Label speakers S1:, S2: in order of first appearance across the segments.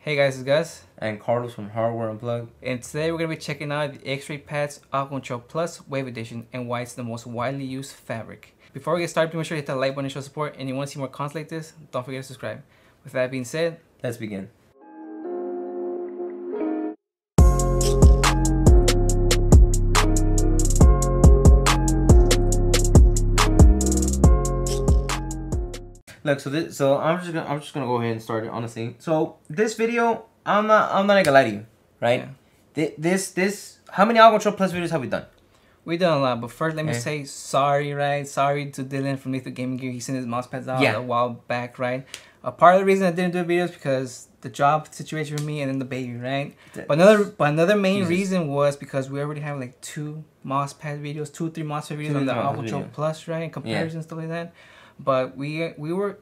S1: Hey guys, it's Gus.
S2: And Carlos from Hardware Unplugged.
S1: And today we're going to be checking out the X-Raypad's Aqua Plus Wave Edition and why it's the most widely used fabric. Before we get started, make sure you hit that like button and show support. And you want to see more content like this, don't forget to subscribe. With that being said,
S2: let's begin. Look, so I'm just gonna go ahead and start it, honestly. So this video, I'm not gonna lie to you, right? Yeah. This how many Aqua Plus videos have we done?
S1: We done a lot, but first let me say sorry, right? Sorry to Dylan from Lethal Gaming Gear. He sent his mousepads out a while back, right? Part of the reason I didn't do videos because the job situation for me and then the baby, right? But another main reason was because we already have like 2 mousepad videos, 2 or 3 mousepad videos on the Aqua Plus, right? In comparison, stuff like that. But we were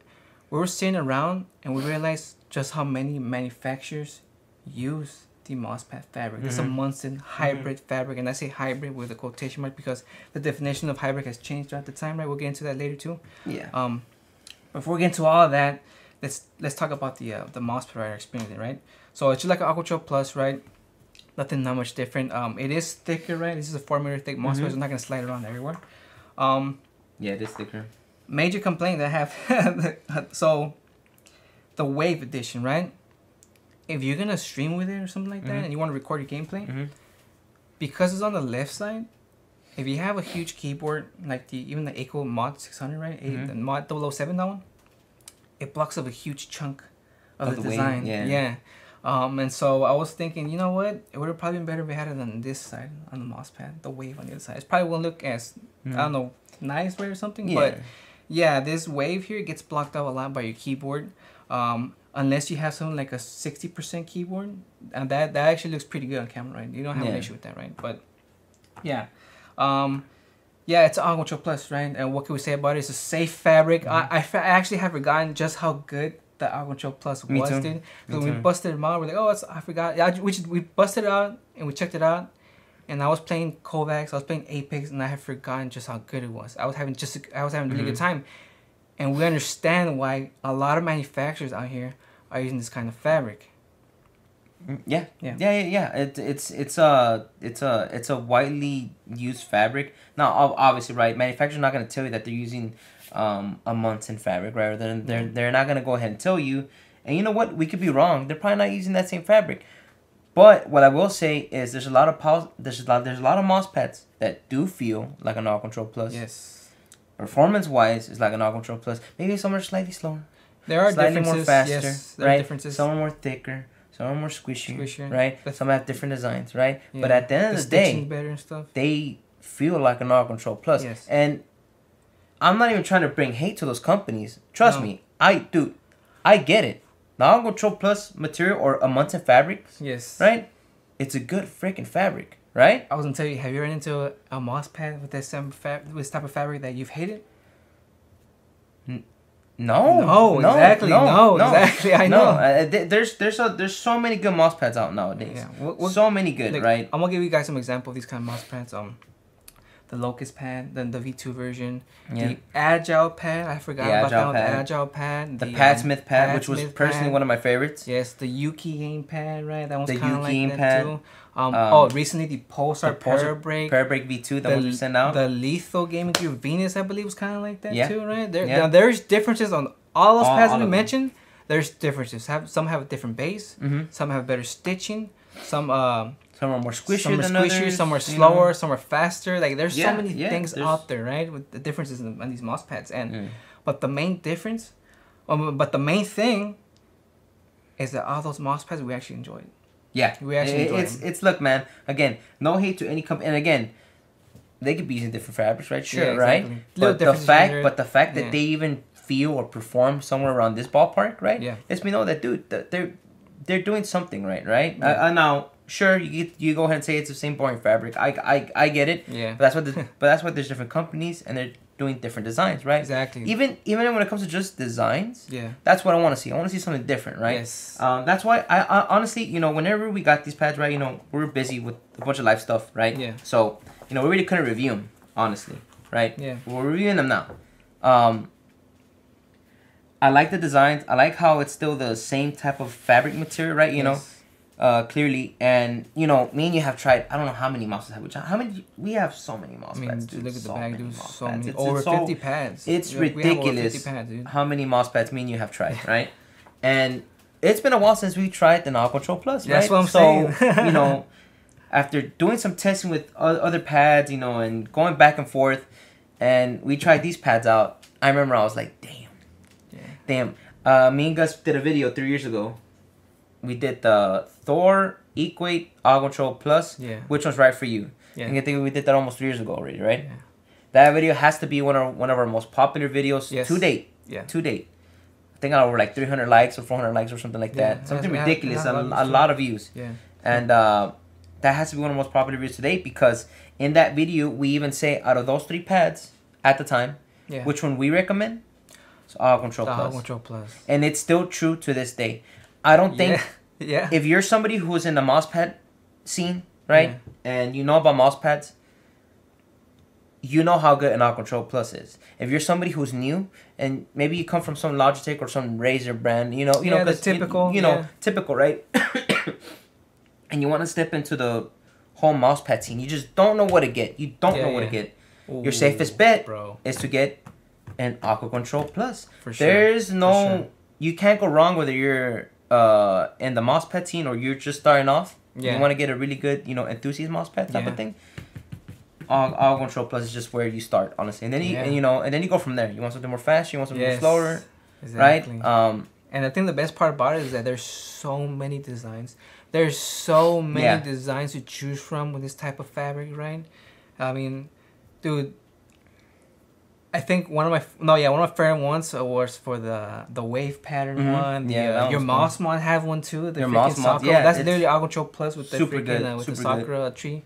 S1: sitting around and we realized just how many manufacturers use the mousepad fabric. It's a Amundsen hybrid fabric, and I say hybrid with a quotation mark because the definition of hybrid has changed throughout the time, right? We'll get into that later too. Yeah. Before we get into all of that, let's talk about the mousepad right experience, right? So it's just like an Aqua Plus, right? Not much different. It is thicker, right? This is a 4 meter thick mousepad. It's not gonna slide around everywhere.
S2: Yeah, it is thicker.
S1: Major complaint that I have, so the Wave Edition, right? If you're gonna stream with it or something like that, and you want to record your gameplay, because it's on the left side, if you have a huge keyboard like even the Aqua Mod 600, right? The Mod 007, that one, it blocks up a huge chunk of the design. Yeah. And so I was thinking, you know what? It would have probably been better if we had it on this side, on the mousepad, the Wave on the other side. It probably won't look as I don't know, nice way or something, but. Yeah, this wave here gets blocked out a lot by your keyboard. Unless you have something like a 60% keyboard. And that actually looks pretty good on camera, right? You don't have an issue with that, right? But, yeah. Yeah, it's Aqua Plus, right? And what can we say about it? It's a safe fabric. I actually have forgotten just how good the Aqua Plus was, dude. So when we busted them out, we're like, oh, I forgot. Yeah, we busted it out and we checked it out. And I was playing Kovacs, I was playing Apex, and I had forgotten just how good it was. I was having a really good time. And we understand why a lot of manufacturers out here are using this kind of fabric.
S2: Yeah. It's a widely used fabric. Now, obviously, right? Manufacturers are not gonna tell you that they're using a Amundsen fabric, right? They're not gonna go ahead and tell you. And you know what? We could be wrong. They're probably not using that same fabric. But what I will say is there's a lot of mousepads that do feel like an Aqua Plus.
S1: Yes.
S2: Performance-wise, it's like an Aqua Plus. Maybe some are slightly slower.
S1: There are
S2: slightly
S1: differences.
S2: More faster,
S1: yes, there are differences.
S2: Some are more thicker. Some are more squishy. Right? Some have different designs, right? Yeah. But at the end of the day,
S1: better and stuff.
S2: They feel like an Aqua Plus.
S1: Yes.
S2: And I'm not even trying to bring hate to those companies. Trust me. I get it. The Aqua Plus material or Amundsen fabrics, right? It's a good freaking fabric, right?
S1: I was gonna tell you, have you run into a mousepad with this type of fabric that you've hated?
S2: No,
S1: exactly. I know.
S2: There's so many good mousepads out nowadays. Yeah, so many good, right?
S1: I'm gonna give you guys some example of these kind of mousepads. The Locust pad, then the V2 version, the Agile pad. I forgot about that one. The Agile pad,
S2: the Padsmith pad, which was personally one of my favorites.
S1: Yes, the Yuki game pad, right? That one's kind of like that too. Recently the Pulsar Parabrake
S2: V2 that was sent out.
S1: The Lethal Gaming Gear Venus, I believe, was kind of like that too, right? Now there's differences on all those pads we mentioned. There's differences. Some have a different base. Some have better stitching. Some are more squishy than others. Some are slower. Some are faster. Like there's so many things out there, right? With the differences on these mousepads, and but the main difference, but the main thing, is that all those mousepads we actually enjoyed.
S2: Yeah, we actually enjoyed them. It's look, man. Again, no hate to any company, and again, they could be using different fabrics, right? Sure, right. But the fact that they even feel or perform somewhere around this ballpark, right? Yeah, lets me know that dude, they're doing something right, right? Yeah. Now. Sure, you go ahead and say it's the same boring fabric. I get it. Yeah. But that's why there's different companies and they're doing different designs, right?
S1: Exactly.
S2: Even when it comes to just designs, that's what I want to see. I want to see something different, right?
S1: Yes.
S2: That's why I honestly, whenever we got these pads, right, we're busy with a bunch of live stuff, right? Yeah. So we really couldn't review them, honestly, right? Yeah. We're reviewing them now. I like the designs. I like how it's still the same type of fabric material, right? You know, clearly. And, you know, me and you have tried, I don't know how many mousepads have we tried. How many? We have so many mousepads, dude.
S1: Look at the bag, dude. So many.
S2: It's
S1: over 50 pads.
S2: It's ridiculous
S1: 50 pads, dude.
S2: how many mousepads me and you have tried, right? And it's been a while since we tried the Aqua Control Plus, right?
S1: That's what I'm saying.
S2: You know, after doing some testing with other pads, you know, and going back and forth, and we tried these pads out, I remember I was like, damn. Me and Gus did a video 3 years ago. We did the Thor Equate Aqua Control Plus.
S1: Yeah. Which
S2: one's right for you?
S1: Yeah.
S2: And I think we did that almost 3 years ago already, right?
S1: Yeah.
S2: That video has to be one of our most popular videos to date.
S1: Yeah.
S2: To date. I think I got over like 300 likes or 400 likes or something like that. Something ridiculous. A lot of views.
S1: Yeah.
S2: And that has to be one of the most popular videos to date because in that video we even say out of those 3 pads at the time, which one we recommend. So Aqua Control Plus.
S1: Aqua Control Plus.
S2: And it's still true to this day. I don't think if you're somebody who's in the mousepad scene, right? And you know about mousepads, you know how good an Aqua Control Plus is. If you're somebody who's new and maybe you come from some Logitech or some Razer brand, you know,
S1: the typical,
S2: typical, right? And you want to step into the whole mousepad scene, you just don't know what to get. You don't know what to get.
S1: Ooh,
S2: your safest bet
S1: bro.
S2: is to get an Aqua Control Plus.
S1: For sure.
S2: There's no, you can't go wrong whether you're in the mousepad scene or you're just starting off. You want to get a really good, enthusiast mousepad type of thing. Aqua Control Plus is just where you start, honestly, and then and then you go from there. You want something more fast, you want something more slower, right?
S1: And I think the best part about it is that there's so many designs. There's so many designs to choose from with this type of fabric, right? I mean, dude, I think one of my favorite ones was for the wave pattern one. Your mouse mod have one too. The freaking Sakura. That's literally Aqua Control Plus with the freaking with the Sakura tree.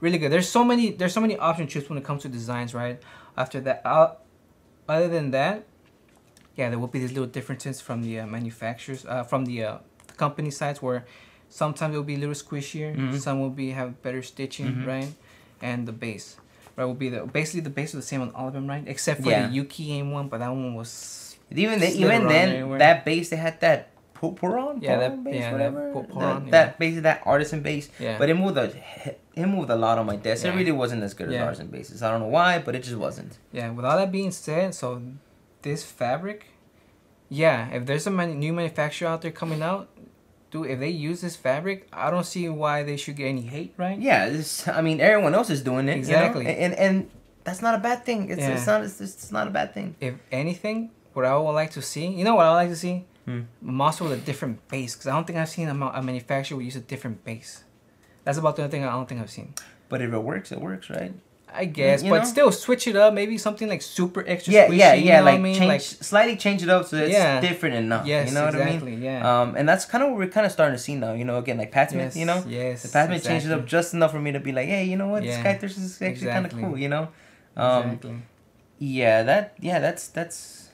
S1: Really good. There's so many options to choose when it comes to designs, right? After that, other than that, there will be these little differences from the manufacturers, from the company sides, where sometimes it will be a little squishier, some will have better stitching, right? And the base, right, will be basically the base was the same on all of them, right? Except for the Yuki game one, but that one was
S2: even then that base they had that Puron base, whatever. That basically that artisan base, but it moved a lot on my desk. It really wasn't as good as artisan bases. I don't know why, but it just wasn't.
S1: Yeah. With all that being said, so this fabric, if there's a new manufacturer out there coming out, dude, if they use this fabric, I don't see why they should get any hate, right?
S2: Yeah, everyone else is doing it.
S1: Exactly.
S2: And that's not a bad thing. It's not a bad thing.
S1: If anything, what I would like to see, you know what I would like to see? Monster with a different base, because I don't think I've seen a manufacturer use a different base. That's about the only thing I don't think I've seen.
S2: But if it works, right?
S1: I guess, but still switch it up. Maybe something like super extra squishy.
S2: Yeah. Like slightly change it up so that it's different enough.
S1: Yes,
S2: you know what I mean?
S1: Yeah.
S2: And that's kind of what we're kind of starting to see now. Again, like Patsmith.
S1: Yes.
S2: The Patsmith changed it up just enough for me to be like, hey, you know what? This guy is actually kind of cool.
S1: Exactly.
S2: That's.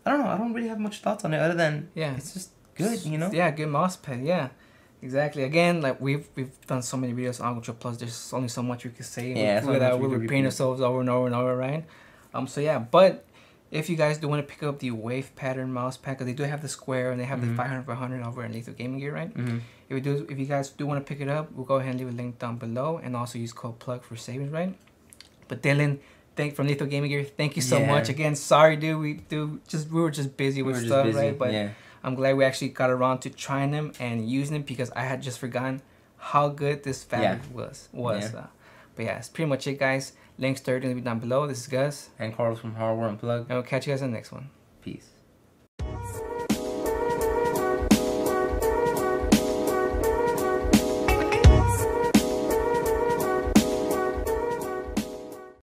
S2: I don't know. I don't really have much thoughts on it other than it's just good.
S1: Yeah, good mousepad. Yeah. Exactly. Again, like we've done so many videos on Aqua Control Plus. There's only so much we could say. We're repeating ourselves over and over and over, right? But if you guys do want to pick up the wave pattern mouse pad, because they do have the square and they have the 500 over in Lethal Gaming Gear, right? If you guys do want to pick it up, we'll go ahead and leave a link down below, and also use code PLUG for savings, right? But Dylan, from Lethal Gaming Gear, thank you so much again. Sorry, dude, we were just busy with stuff, right? But I'm glad we actually got around to trying them and using them, because I had just forgotten how good this fabric was. But it's pretty much it, guys. Links to everything will be down below. This is Gus
S2: and Carlos from Hardware Unplugged.
S1: And we'll catch you guys in the next one.
S2: Peace.